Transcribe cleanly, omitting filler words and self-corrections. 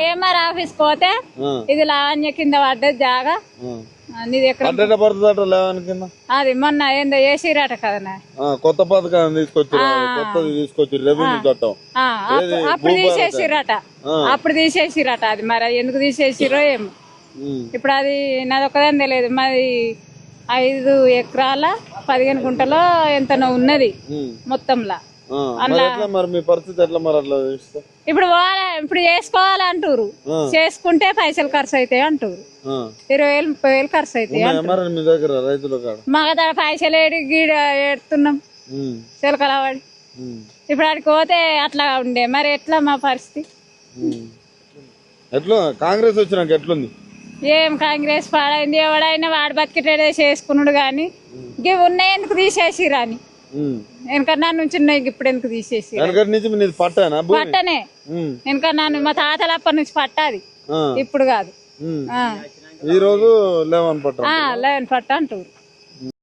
ఏమర్ office పోతే ఇది లావణ్య కింద పడ్డది జాగా నీది ఎక్కడ అది మొన్న ఏందో వేసిరట కదా కొత్త పథకాన్ని తీసుకొచ్చి రెవెన్యూ చట్టం అప్పుడు తీసేసిరట అది మరి ఎందుకు తీసేసిరో ఏమో ఇప్పుడు అది నాది ఒక్కదని తెలియదు మాది 5 ఎకరాల 15 గుంటలో ఎంతనో ఉన్నది మొత్తంలా. ఇప్పుడు ఇప్పుడు చేసుకోవాలంటారు, చేసుకుంటే పైసలు ఖర్చు అవుతాయి అంటారు. 20,000 30,000 ఖర్చు అవుతాయి. మా దగ్గర పైసలు ఏడుతున్నాం చిలకలవాడి. ఇప్పుడు ఆడికి పోతే అట్లా ఉండే మరి ఎట్లా మా పరిస్థితి? కాంగ్రెస్ వచ్చినాక ఎట్లుంది? ఏం కాంగ్రెస్ పాడైంది, ఎవడైనా వాడు బతికేటేదే చేసుకున్నాడు గాని ఇవి ఉన్నాయి ఎందుకు తీసేసిరాని వెనకన్నా నుంచి ఉన్నాయి ఇప్పుడు ఎందుకు తీసేసి పట్టనే వెనకన్నా మా తాతల అప్పటి నుంచి పట్టాది ఇప్పుడు కాదు. ఈ రోజు 11 పట్ట 11 పట్ట అంటారు.